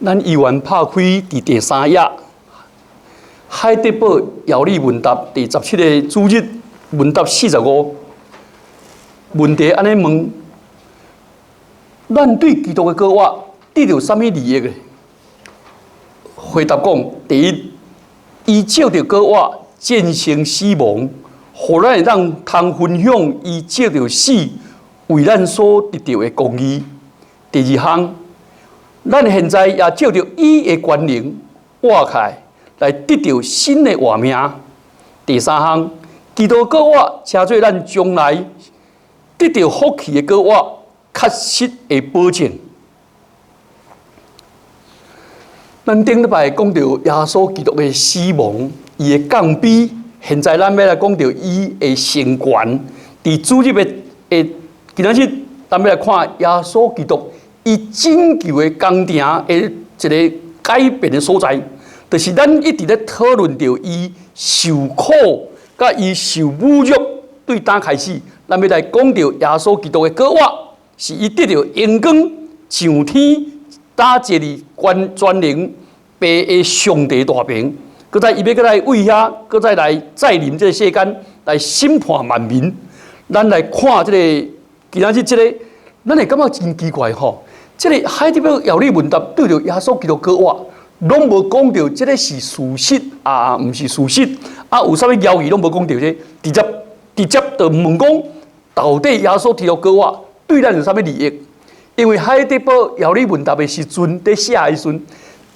咱议员拍开第3页，海德堡要理问答第17个主日问答45，问题安尼问：咱对基督的教话得到什么利益的？回答讲：第一，伊照着教话战胜死亡，互咱会当通分享伊照着死为咱所得到的公义。第二项，咱现在也照着伊的权能活起来得到新的活命。第三项，基督教话车做咱将来得到福气的教话确实的保证。咱顶礼拜讲到耶稣基督的死亡，伊的降卑，现在咱要来讲到伊的成全。伫主日的今仔日，咱要来看耶稣基督伊拯救的工程的一个改变的所在，就是咱一直咧讨论到伊受苦，甲伊受侮辱对当开始，咱要来讲到耶稣基督的教话，是伊得到荣光上天。打坐伫全能爸的上帝大名，搁再伊要搁来为遐，搁再来再临这个世间来审判万民。咱来看这个今仔日这个，咱会感觉真奇怪吼。这个海德堡要理问答对着耶稣基督教话，拢无讲到这个是事实啊，毋是事实啊，有啥物谣言拢无讲到这，直接就问讲，到底耶稣基督教话对咱有啥物利益？因为海德堡要理问答的时阵，在写的时阵，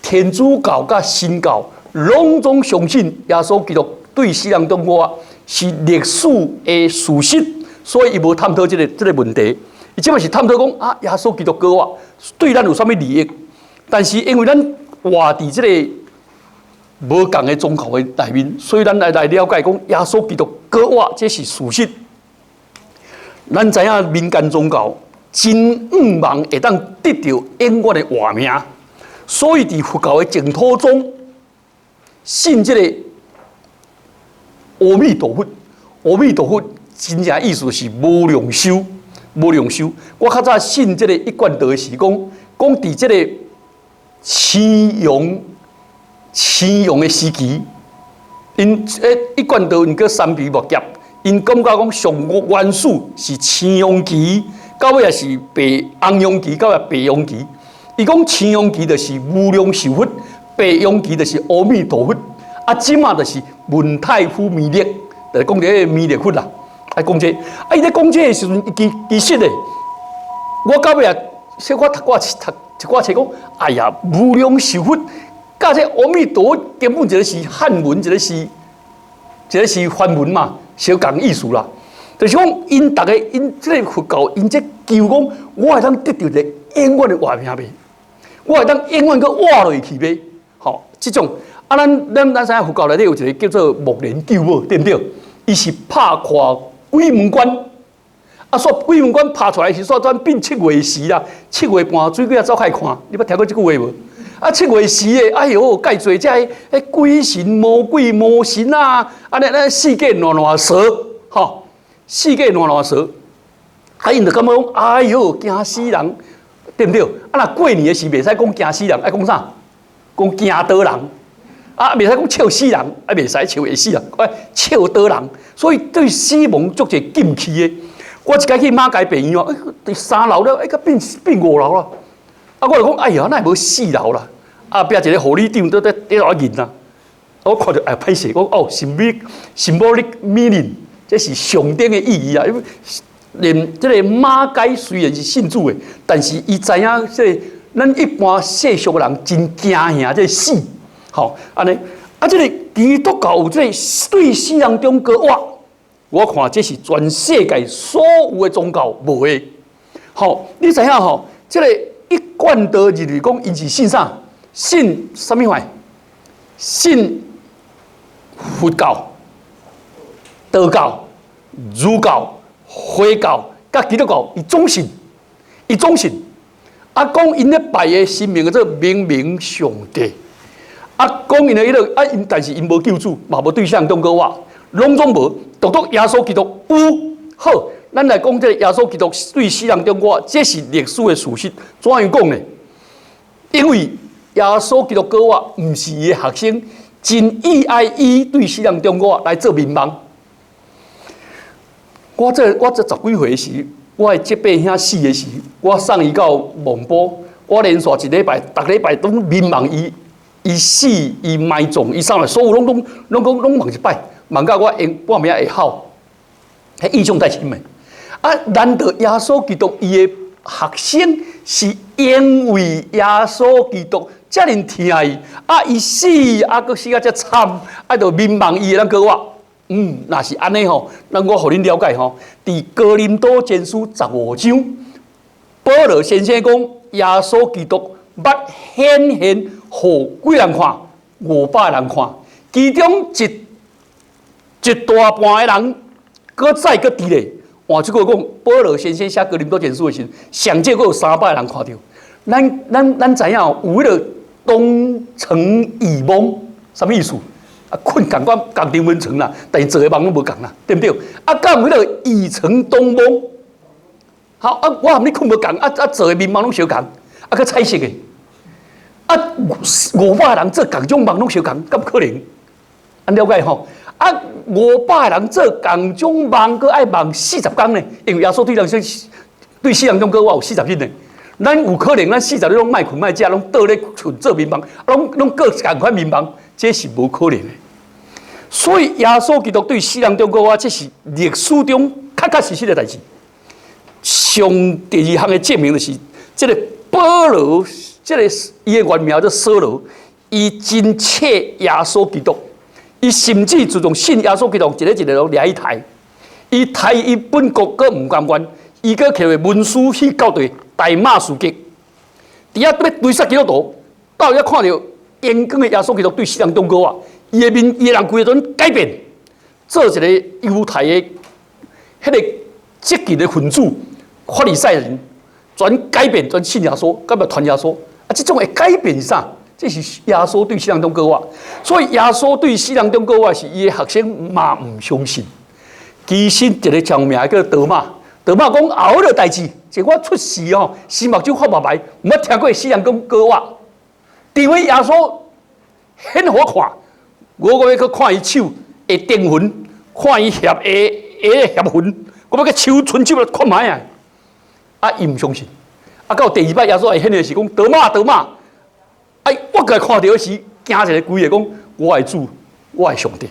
天主教甲新教拢总相信耶稣基督对死人中活是历史的事实，所以伊无探讨这个问题。伊即摆是探讨讲啊，耶稣基督教话对咱有啥物利益？但是因为咱活伫这个无共的宗教的内面，所以咱来了解讲耶稣基督教话这是事实。咱知影民间宗教。真渴望会当得到永远的活命，所以伫佛教的净土中，信这个阿弥陀佛。阿弥陀佛真正意思是无量寿，无量寿。我较早信这个一贯道的是讲伫这个青阳的时期，因一贯道因叫三皮木夹，因感觉讲上原始是青阳期。到尾也是白红阳期，到尾白阳期。伊讲青阳期就是无量寿佛，白阳期就是阿弥陀佛。啊，即马就是文太夫弥勒，就是讲这个弥勒佛啦。啊，讲这，啊，伊咧讲这的时阵，其实咧，我到尾也，我读一寡册讲，哎呀，无量寿佛，甲这阿弥陀佛根本一个是汉文，一个是梵文嘛，小共意思啦。就是讲，因大家因这个佛教，因这求讲，我会当得到一个永远的活命呗，我会当永远个活落去呗。吼，这种啊，咱知影佛教内底有一个叫做木莲救母，对不对？伊是拍看鬼门关，啊，说鬼门关拍出来是说转变7月时啦，7月半水鬼啊走开看，你捌听过这句话无？啊，7月时诶，哎哟，介侪遮迄鬼神、魔鬼、魔神啊，安尼世界乱蛇，吼。世界乱蛇，啊，因就感觉讲，哎哟，惊死人，对不对？啊，那过年的时袂使讲惊死人，爱讲啥？讲惊倒人，啊，袂使讲笑死人，啊，袂使笑会死人，笑倒人。所以对死亡足侪禁忌的。我一家去马街病院第3楼了，变5楼了。啊，我就讲，哎呀，那无4楼啦。啊，壁一个护理长在那认啦。我看到哎，歹势，讲哦，symbolic meaning。这是上顶的意义啊！因为连这个马街虽然是信主的，但是伊知影这咱一般世俗的人真惊吓这死，好安尼啊！这个基督教有这个对死人中教话，我看这是全世界所有的宗教无的。好，你知影吼？这个一贯道认为讲，因是信啥？信什么话？信佛教。道教、儒教、回教、甲基督教，伊总信。啊，讲因咧拜的神明叫做明上帝。啊，讲因的迄个啊，但是因无救主，嘛无对象中国话，拢总无，独耶稣基督有。好，咱来讲这个耶稣基督对死人中国，这是历史的事实。怎样讲呢？因为耶稣基督教啊，毋是伊的学生，真意爱伊对世人中国来做民望。我这十几岁时，我的这伯兄死的时，我送伊到蒙波，我连续一礼拜，逐礼拜拢民望伊死，伊埋葬，伊啥物所有拢问一摆，问到我用半暝会好，迄印象太深诶。啊，难得耶稣基督伊的学生是因为耶稣基督遮尔疼伊，啊，伊死啊，佫死啊遮惨，啊，着民望伊的咱个我。若是安尼吼，咱我互恁了解吼。伫哥林多前书15章，保罗先生讲，耶稣基督捌显现互几人看？500人看，其中一大半的人，搁再搁伫咧。换句话讲，保罗先生写哥林多前书的时候，上届阁有300人看到。咱知影有迄个东城异梦，什么意思？啊，困共款共张文成啦，但是做的梦拢无共啦，对不对？啊，甲有迄个异城东梦，好啊，我含你困无共，啊做的面貌拢相共，啊佮彩色的，啊500人做共种梦拢相共，敢可能？安了解吼？啊，500人做共种梦，佮爱梦40天呢？因为耶稣对世人中国我有40日呢。咱有可能咱40日拢卖困卖食，拢倒咧群做民望，拢各共款民望，这是无可能的。所以耶稣基督对世人中国这是历史中确实的代志。上第二项的证明就是，这个保罗，这个伊的原名叫扫罗，伊真切耶稣基督，伊甚至自从信耶稣基督，一个拢掠去抬，伊抬伊本国阁唔甘愿，伊阁摕文书去交代。大马士革，伫遐要追杀基督徒，到遐看到严光的耶稣基督对世人中国啊，伊的人规个阵改变，做一个犹太的迄个积极的分子，法利赛人，全改变，全信耶稣，咁啊传耶稣，啊，这种的改变是啥？这是耶稣对世人中国啊，所以耶稣对世人中国啊，是伊的学生嘛唔相信。其实一个长名叫德马。德马讲后个代志，是我出世哦，是目睭发白白，毋捌听过世人讲过我。除非耶稣显互我看，我要去看伊手的钉痕，看伊鞋的鞋痕，我要去手伸手来看卖啊！啊，伊毋相信。啊，到第2摆耶稣会显的是讲德马，哎，我甲看到时，惊一个规个讲我的主，我的上帝。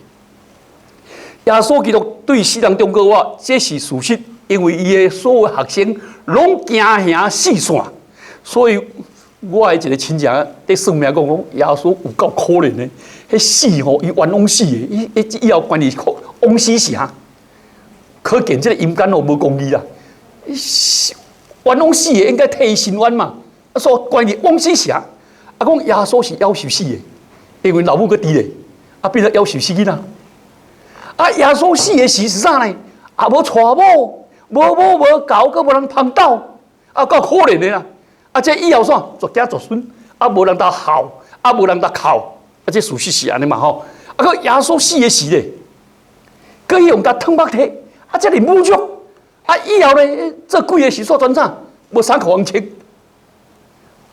耶稣基督对世人中国我，这是事实。因为伊的所有学生拢惊吓四散，所以我的一个亲戚在算命讲耶稣有够可怜的，迄死吼伊冤枉死的，以后关系枉死啥？可见这个阴间哦无公义啦，冤枉死的应该替伊伸冤嘛，啊说关系枉死啥？啊讲耶稣是夭寿死的，因为老母佮伫咧，啊变成夭寿死囡仔。啊耶稣死的时是啥呢？啊无娶某。无搞，阁无人帮斗，啊，够可怜的啦！啊，这以后啥，绝子绝孙，啊，无人搭孝，啊，无人搭靠，啊，这事实是安尼嘛吼。啊，个耶稣死的时咧，佮伊用甲汤白体，啊，这里侮辱，啊，以后咧，这几个是煞转啥？无3块黄钱。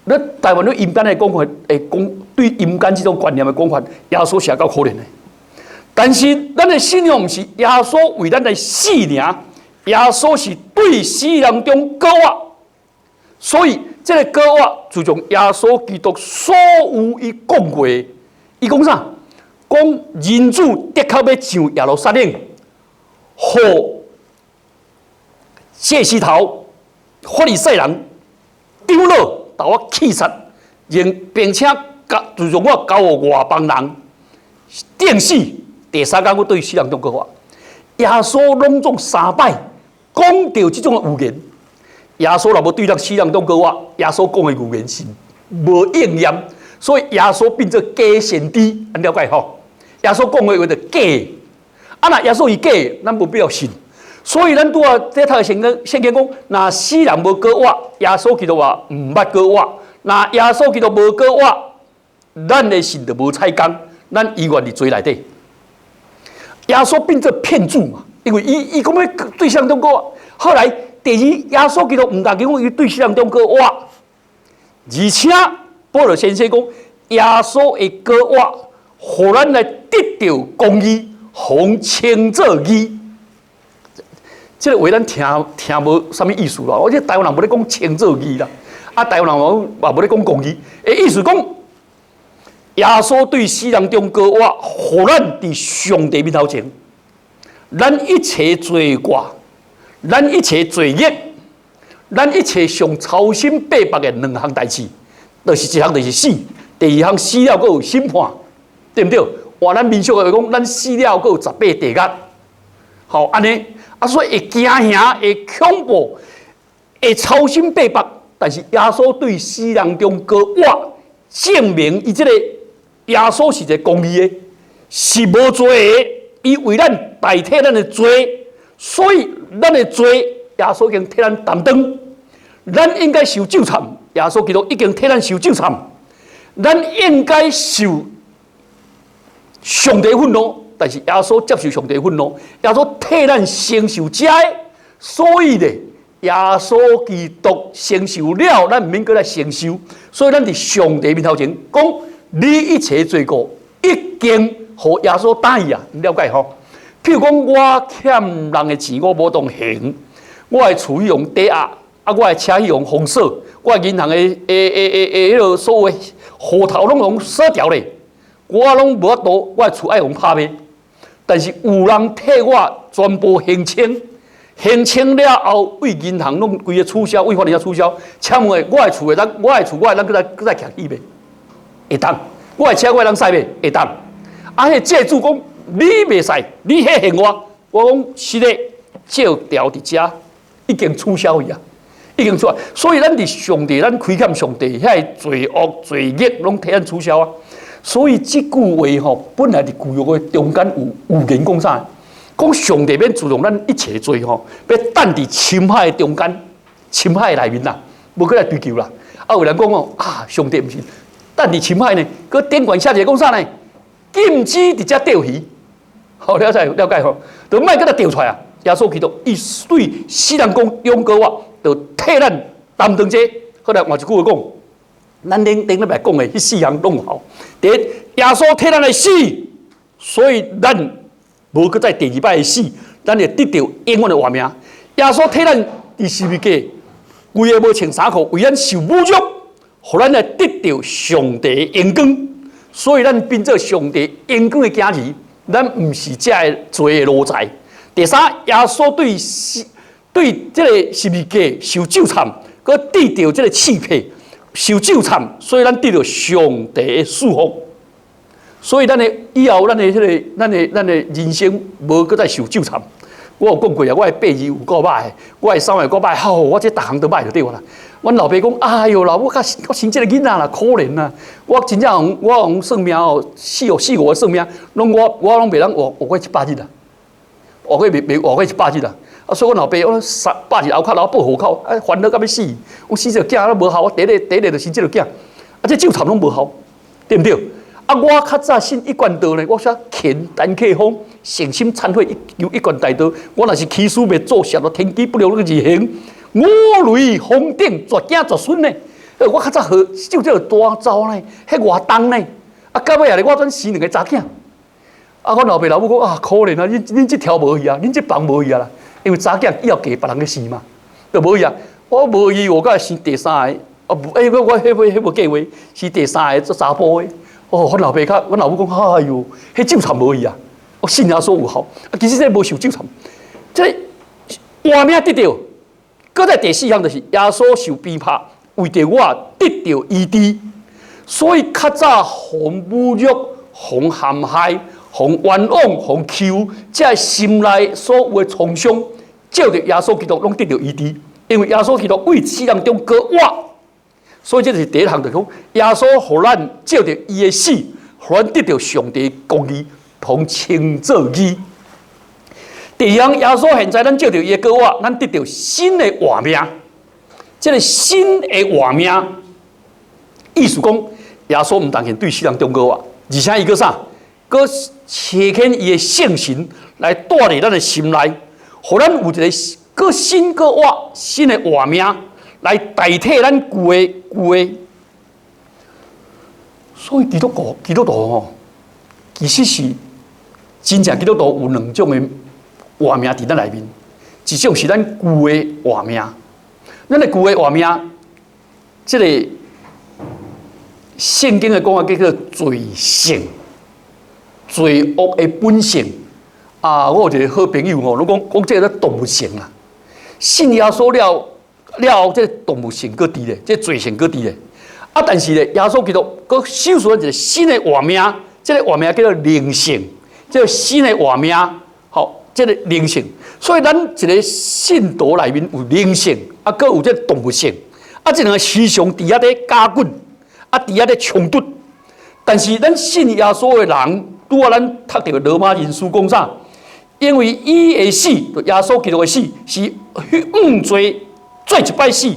咱台湾对阴间的讲法，对阴间这种观念的讲法，耶稣是够可怜的。但是咱的信仰毋是耶稣为咱来死尔。耶稣是对世人中高啊，所以这个高啊，就从耶稣基督所有伊讲过，伊讲啥？讲人子的确要上耶路撒冷，互谢西头法利赛人丢落，把我气杀，并且就从我交予外邦人定死。第3天我对世人中讲话，耶稣拢总3摆。讲到这种的预言，耶稣若无对咱世人中讲话，耶稣讲的预言是无应验，所以耶稣变做假先知，安了解吼？耶稣讲的话就假，啊那耶稣是假，咱无必要信。所以咱拄啊这头圣经讲，若世人无过我，耶稣基督话毋捌过我，若耶稣基督无过我，咱的信就无彩工，咱永远伫罪内底。耶稣变做骗子嘛。因为伊讲要对世人中国，后来第二耶稣基督唔但讲伊对世人中国话，而且保罗先生讲耶稣的割瓦，互咱来得到公义，奉称作义。这个话咱听无啥物意思啦。我这台湾人无咧讲称作义啦，啊，台湾人嘛无咧讲公义。诶，意思讲，耶稣对世人中割瓦，互咱伫上帝面头前，咱一切罪过，咱一切罪孽，咱一切上操心白白的两项代志，就是一项就是死，第二项死了，佫有审判，对不对？话咱民俗话讲，咱死了，佫有18地狱。好，安尼。啊，所以会惊吓，会恐怖，会操心白白。但是耶稣对世人中割瓦，证明伊这个耶稣是一个公义的，是无罪的。伊为咱代替咱的罪，所以咱的罪，耶稣已经替咱担当。咱应该受咒惨，耶稣基督已经替咱受咒惨。咱应该受上帝愤怒。但是耶稣接受上帝愤怒，耶稣替咱承受这个，所以呢，耶稣基督承受了，咱唔免搁来承受。所以咱伫上帝面头前讲，你一切罪过已经互耶稣答应啊，了解吼？譬如讲，我欠人的钱，我无当还，我的厝用抵押，啊，我的车用封锁，我银行的迄个所谓户头拢锁掉咧，我拢无法度，我的厝爱用拍卖。但是有人替我全部还清，还清了后，为银行拢规个取消，为法庭取消。请问我的厝的人，我的厝我的人搁再徛起袂？会当。我的车我的人驶袂？会当。啊，迄借主讲你袂使，你迄还我，我讲是咧，借条伫遮已经取消去啊，已经出来。所以咱伫上帝，咱亏欠上帝，遐罪恶罪孽拢替咱取消啊。所以这句话吼，本来伫旧约的中间有言讲啥？讲上帝免自动咱一切罪吼，要等伫深海的中间、深海的内面啦，无过来追求啦。啊，有人讲哦，啊，上帝毋是等伫深海呢，佮顶悬写一个讲啥呢？禁止伫遮钓鱼，好了解吼，就莫佮他钓出来啊！耶稣基督伊对世人讲勇过我，就替咱担当这。后来换一句话讲。咱顶礼拜讲的迄4项拢好。第一，耶稣替咱来死，所以咱无搁再第2摆的死，咱会得到永远的活命。耶稣替咱伫十字架，规个无穿衫裤，为咱受侮辱，互咱来得到上帝的荣光。所以咱变做上帝荣光的囝儿，咱毋是这个罪的奴才。第三，耶稣对这个十字架受咒惨，佮得到这个赐配。受咒惨，所以咱得到上帝的祝福。所以咱的以后，咱的人生无搁再受咒惨。我有讲过啊，我的8字有够歹，我的3月够歹，好，我这逐项都歹就对啦。阮老爸讲，哎哟啦，我生这个囡仔啦，可怜啦。我真正我算命哦，4、5个算命，我拢袂当活过100日啦，活过100日啦。啊，所以我老爸我300日后脚，老报户口，啊，烦恼到要死。我生这个囝都无效，我第一个就生这个囝，啊，这咒惨拢无效，对不对？啊，我较早信一贯道呢，我说乾单克风，诚心忏悔，由一贯大道。我若是起书未做，下到天机不了那个字行，我雷风顶绝子绝孙呢。我较早好就这个大招呢，迄外重呢，啊，到尾啊，我转生2个查囝。啊，我老爸老母讲啊，可怜啊，恁这条无去啊，恁这房无去啊啦。因为查囝以后嫁别人个生嘛，就无伊啊。我无伊，我才生第3个。啊，我迄无计划，是第3个做查甫个。哦，阮老母讲，哎哟，迄咒惨无伊啊。我信耶稣有效，啊，其实这无受咒惨。这活命得到，搁在第4项就是耶稣受鞭拍，为着我得到医治。所以较早互侮辱、互陷害。互冤枉、互求，这心内所有的创伤，照着耶稣基督拢得到医治，因为耶稣基督为世人中割我，所以这是第一项，就是讲耶稣互咱照着伊的死，互咱得到上帝的公义，同称作义。第二项，耶稣现在咱照着伊的割我，咱得到新的活命。这个新的活命，意思讲耶稣唔但限对世人中割我，而且伊个啥？搁切牵伊的圣神来带入咱的心内，互咱有一个搁新搁活新的活命来代替咱旧的。所以基督徒吼，其实是真正基督徒有两种的活命伫咱内面，一种是咱旧的活命，咱的旧的活命，这个圣经的讲法叫做罪性、罪恶的本性。我有一个好朋友吼，讲这个动物性啦，信耶稣了后，这个动物性搁伫咧，这个罪性搁伫咧。但是咧，耶稣基督佮修出一个新的活命，这个活命叫做灵性，这个新的活命，这个灵性。所以咱一个信徒内面有灵性，佮有这个动物性，这两个时常伫遐咧加滚，伫遐咧冲突。但是咱信耶稣的人，拄啊，咱读到罗马人书讲啥？因为伊的死，耶稣基督的死，是用罪做一摆死，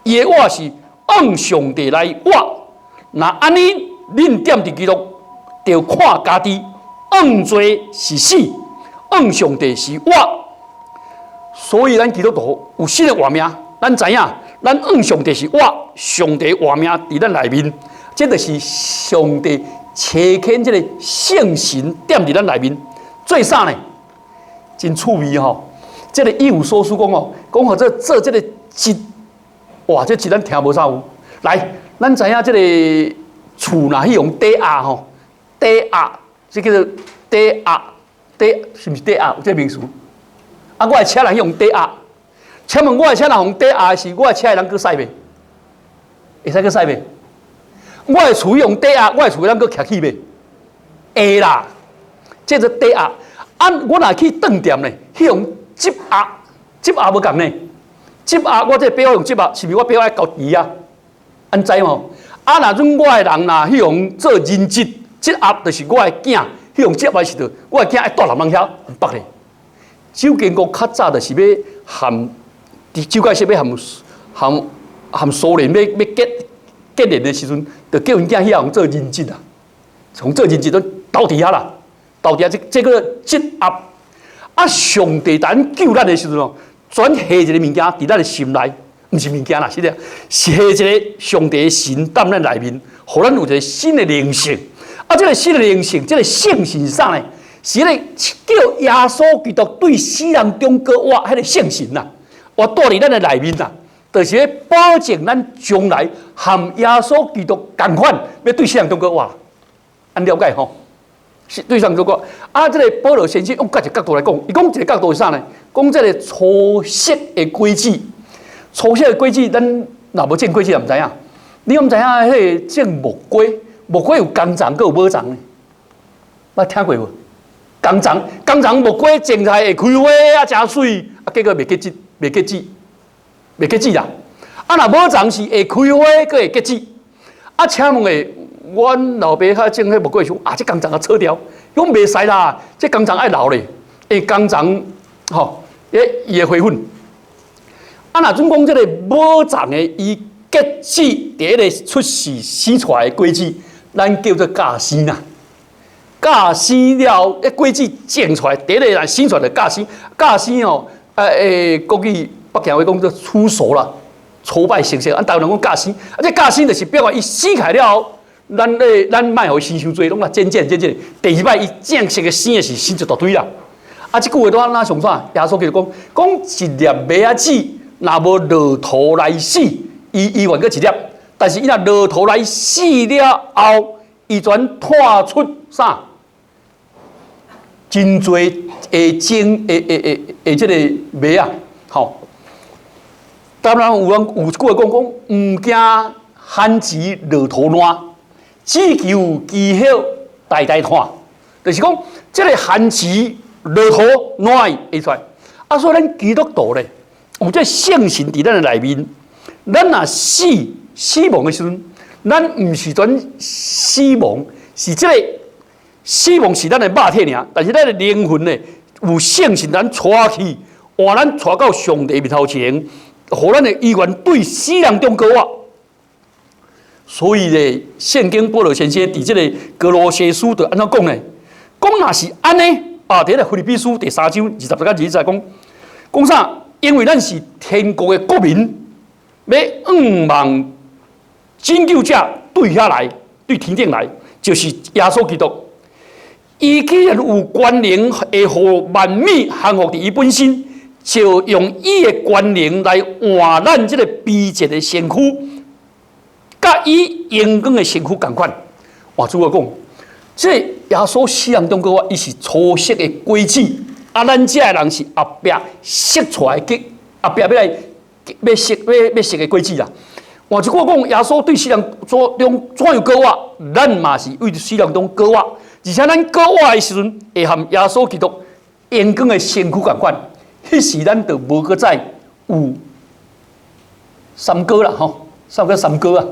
伊的活是。按上帝来活，那安尼，恁踮伫基督，就看家己，按罪是死，按上帝是活。所以咱基督徒有新的活命，咱知影，咱按上帝是活，上帝活命伫咱内面，这就是上帝切肯这个圣神踮伫咱内面。做啥呢？真趣味吼！这个以弗所书讲哦，讲好做这个哇！这是咱听无啥有。来，咱知影这个厝若去用底压吼，底压，这叫做底压，是毋是底压？有这名词。我的车若去用底压，请问我的车若用底压时，我的车会当去驶袂？会使去驶袂？我的厝用底压，我的厝会当去徛起袂？会啦，这做底压。我若去饭店呢，去用积压，积压无共呢？积压，我这表用积压，是毋是我表爱高低啊？安知无？若准我的人若去用做人质，积压就是我的囝去用积压时阵，我的囝爱住人遐北咧。周建国较早就是要含，周介石要含苏联要结连的时阵，就叫因囝去用做人质啊，从做人质都斗伫遐啦，斗伫遐这个积压。上帝咱救咱的时阵哦。转下一个物件伫咱的心内，毋是物件啦，是的，是下一个上帝的神踮咱内面，互咱有一个新的灵性。这个新的灵性，这个性是啥呢？是迄个叫耶稣基督对死人中国活迄个性神呐，活住伫咱的内面呐，就是要保证咱将来和耶稣基督同款，要对死人中国活。按了解吼？是对上中国。这个保罗先生用一个角度来讲，伊讲一个角度是啥呢？讲这个初识的轨迹，初识的轨迹，咱若无种轨迹，也毋知影。你毋知影迄个种木瓜，木瓜有公长，佮有母长呢？捌听过无？公长木瓜种出来会开花啊，真水，结果袂结籽，袂结籽啦。若母长是会开花，佮会结籽。请问阮老爸较种迄木瓜时，这公长啊扯掉，讲袂使啦，这公长爱留咧，公长吼，伊会花粉。若准讲这个母长的伊结籽，第一个出世生出来的果子，咱叫做假生啦。假生了，果子种出来，第一个来生出来就假生。假生哦，国语北京话讲做初熟啦，初摆成熟。台湾人讲假生，这假生就是表示伊生开了后。咱卖互伊生伤多，拢啊渐渐。第二摆伊正式的生的是生一大堆啦。这句话都哪上啥？耶稣基督讲一粒麦仔籽，若无落土来死，伊原个一粒。但是伊若落土来死了后，伊全拖出啥？真多会种这个麦啊，吼。当然有句话讲，毋惊旱时落土烂。只求其后代代看，就是讲，这个旱时落土烂会出来。所以咱基督徒咧，有这圣神伫咱的内面。咱若死亡的时阵，咱毋是全死亡，是这个死亡是咱的肉体尔，但是咱的灵魂咧有圣神咱带去，换咱带到上帝面头前，互咱的意愿对死人中国活。所以咧，圣经保罗先生伫这个哥罗西书就安怎讲呢？讲若是安尼，伫个腓立比书第3章20到20节讲啥？因为咱是天国的国民，要望拯救者对遐来，对天顶来，就是耶稣基督。伊既然有权能会互万米降服伫伊本身，就用伊的权能来换咱这个卑贱的身躯，甲伊阳光的身躯同款。换主我讲，这耶稣死人中国伊是初识的果子，啊，咱这的人是后壁识出来的，后壁要识的果子啦。换一句话讲，耶稣对死人中怎样果活，咱嘛是为死人中果活。而且咱果活的时阵，会和耶稣基督阳光的身躯同款。迄时咱就无搁再有三哥啦吼，三哥啊，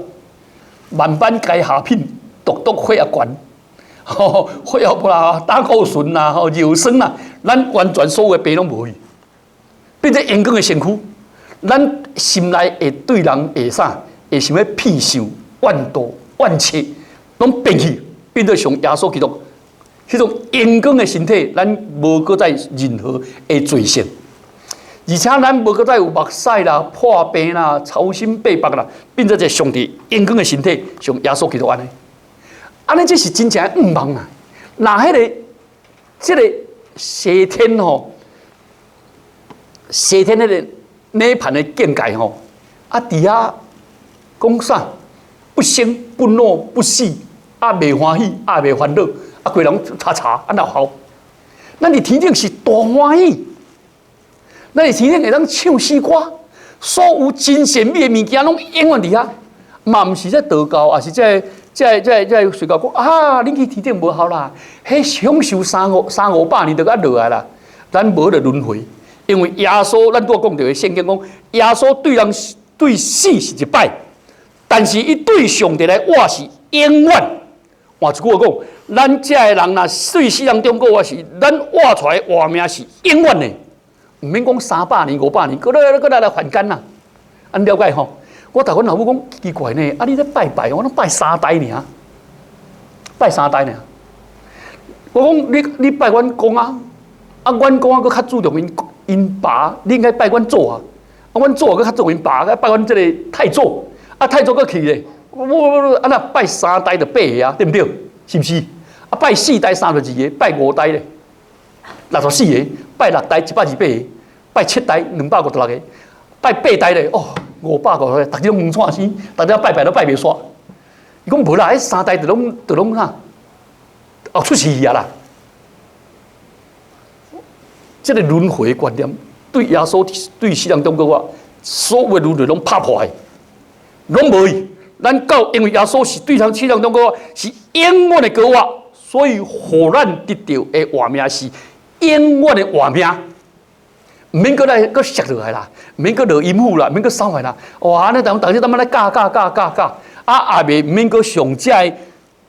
万般皆下品，独独血压悬，吼，血压啦、胆固醇啦、吼、尿酸啦，咱完全所有的病拢无去，变成阳光的身躯，咱心内会对人会啥，会想要鄙受、怨妒、怨切，拢变去。变做像耶稣基督，迄种阳光的身体，咱无搁再任何的罪性，而且咱无搁再有目屎啦、破病啦、操心背腹啦，变做一个上帝阳光的身体，像耶稣基督安尼。安尼这是真正毋茫啊！那这个西天吼，西天那个涅槃的境界吼，啊，底下讲啥？不生不老不死。啊，未欢喜，啊，未烦恼，啊，规人查，啊，闹好。咱伫天顶是大欢喜，咱伫天顶会当唱诗歌，所有真善美的物件拢永远伫遐，嘛毋是在道教，也是在睡觉讲啊，恁去天顶无效啦，迄享受三五百年就甲落来啦，咱无得轮回，因为耶稣，咱拄讲到的圣经讲，耶稣对人对死是一摆，但是伊对上帝来活是永远。换一句话讲，咱遮个人若对死人中国，是咱活出来活命是永远的，毋免讲300年、500年，搁来还干啦。安了解吼？我逐阮老母讲奇怪呢，啊，你咧拜拜，我拢拜3代尔，拜3代尔。我讲你拜阮公啊，啊，阮公啊，搁较注重因爸，你应该拜阮祖啊，啊，阮祖搁较注重因爸，拜阮这个太祖，啊，太祖搁去咧。啊那拜3代就8个啊，对不对？是不是？啊拜4代32个，拜5代咧64个，拜6代128个，拜7代256个，拜8代咧哦550个，逐日拢懵串死，逐日拜都拜袂煞。伊讲无啦，迄3代就拢啥，后出事啊啦！这个轮回观念对耶稣对死人中国话，所有轮回拢拍破的，拢无去。咱到因为耶稣是对人死人中国是永远的果活，所以互咱得到的活命是永远的活命，唔免搁来搁摔落来啦，唔免搁落阴府啦，唔免搁伤害啦。哇，安尼当时咱们来教，啊也袂唔免搁上遮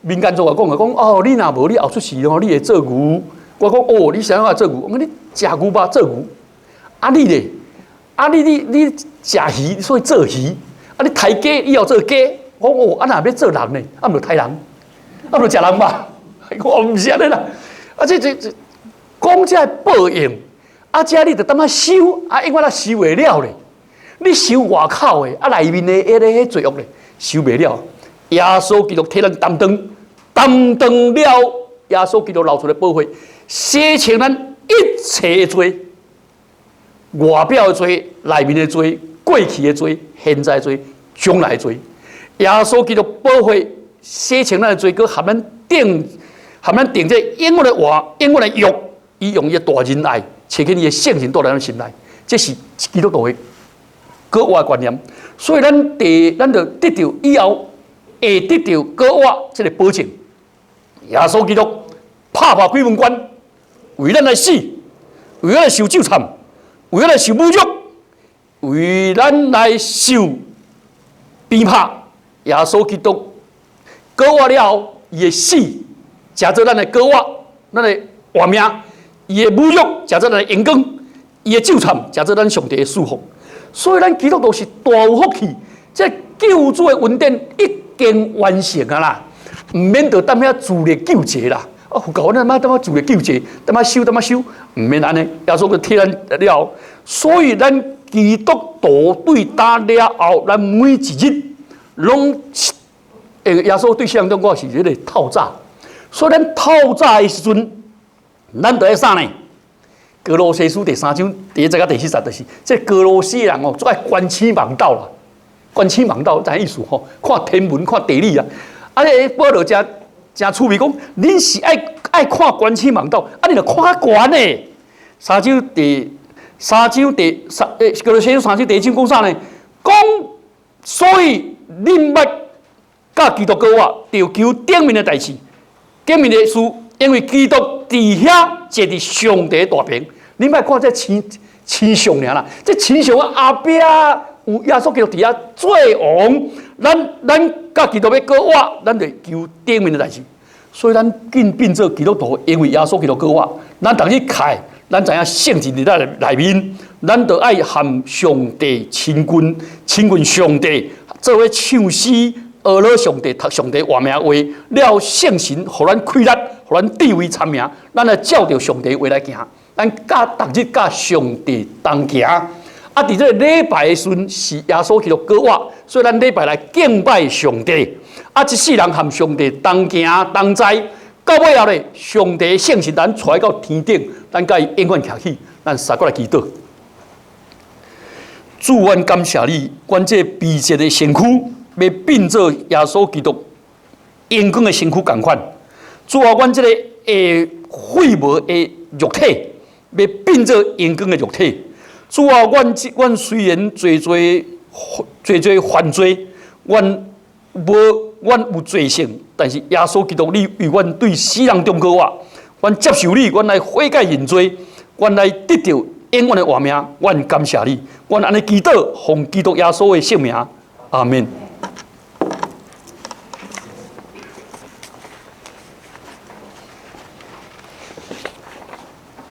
民间做讲哦，你若无你后出事哦，你会做牛。我讲哦，你想要做牛，我讲你食牛吧做牛，啊你咧，啊你食鱼所以做鱼。啊！你抬鸡以后做鸡，我讲哦，啊哪要做人呢？啊，唔着杀人，啊，唔着食人吧？我唔是安尼啦。啊，这讲这报应，啊，这你着当啊收，啊，永远啊收袂了咧。你收外口的，啊，内面的迄罪恶咧，收袂了。耶稣基督替咱担当了，耶稣基督流出来宝血，洗清咱一切的罪，外表的罪，内面的罪。过去的罪、现在的罪、将来的罪，耶稣基督宝血洗清咱的罪，佮含咱定这永远的话、永远的约，伊用伊的大仁爱，切起伊的圣灵倒来咱心内，这是基督徒的果活观念。所以咱就得到以后会得到果活这个保证。耶稣基督拍破鬼门关，为咱来死，为咱来受咒惨，为咱来受侮辱。为咱来受鞭拍，耶稣基督果活了后，伊的死，食做咱的果活，咱的活命；伊的侮辱，食做咱的阳光；伊的咒惨，食做咱上帝的祝福。所以咱基督徒是大有福气，这救主的恩典已经完成啊啦，唔免着踮遐自力救济啦。啊，教阮踮遐自力救济，踮遐收，唔免安尼。耶稣佮替咱了，所以咱。基督徒对打了后，咱每一日拢耶稣对信仰中国是迄个透早，所以咱透早的时阵，咱就要啥呢？哥罗西书第3章第1节到第4节，就是这哥罗西人哦，最爱关起盲道啦，关起盲道啥意思吼？看天文、看地理啊，啊，保罗真趣味讲，恁是爱看关起盲道，啊，你著看悬的。哥罗西书3章第1章讲啥呢？讲所以恁捌甲基督教我，就求顶面的代志，顶面的事，因为基督伫遐坐伫上帝大屏。你莫看这天上尔啦，这天上后壁有耶稣基督伫遐做王，咱甲基督要过我，咱就求顶面的代志。所以咱紧变做基督徒，因为耶稣基督过我，咱逐日开，咱知影圣经伫咱内面，咱就爱含上帝亲近上帝，做伙唱诗。学了上帝，读上帝话名话，了圣神，互咱开力，互咱智慧参名，咱来照着上帝话来行，咱逐日甲上帝同行。啊，伫这礼拜的时阵是耶稣基督过我，所以咱礼拜来敬拜上帝。啊，一世人含上帝同行同在，到尾后咧，上帝圣神咱带到天顶，咱甲伊永远徛起，咱三个来祈祷。主，阮感谢你，阮这卑贱的身躯。要变做耶稣基督荣光的身躯同款，主啊，阮这个废物的肉体，要变做荣光的肉体。主啊，阮虽然做犯罪，阮有罪性，但是耶稣基督，你为阮对死人中过我，阮接受你，阮来悔改认罪，阮来得到永远的活命。阮感谢你，阮安尼祈祷，奉基督耶稣的圣名，阿门。